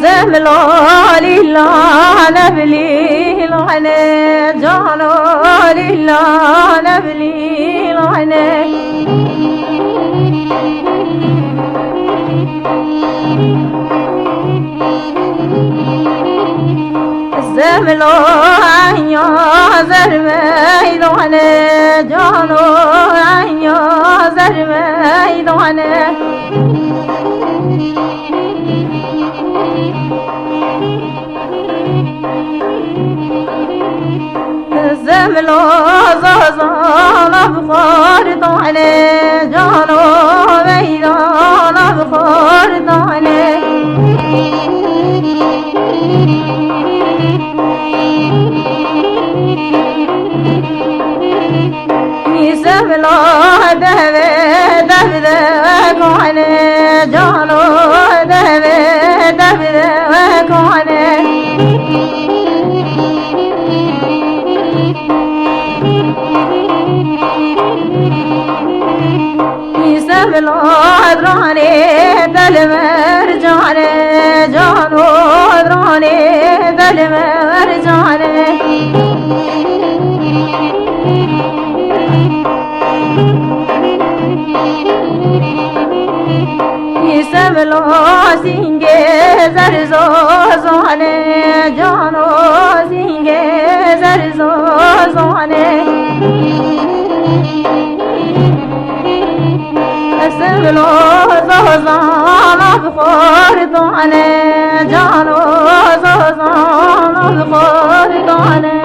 سملا لله نبلي لعنة جانو لله نبلي لعنة سملا يا زرمي لعنة جانو يا زرمي لعنة زملو زازان بخار دانه جانو میدان بخار دانه زملو دوه دوه کانه جانو دوه دوه کانه درانه دل مرجانه جانو درانه دل مرجانه سملا سینگه زرزازانه جانو سینگه زرزازانه سملا زازان بخار دانه جانو زازان بخار دانه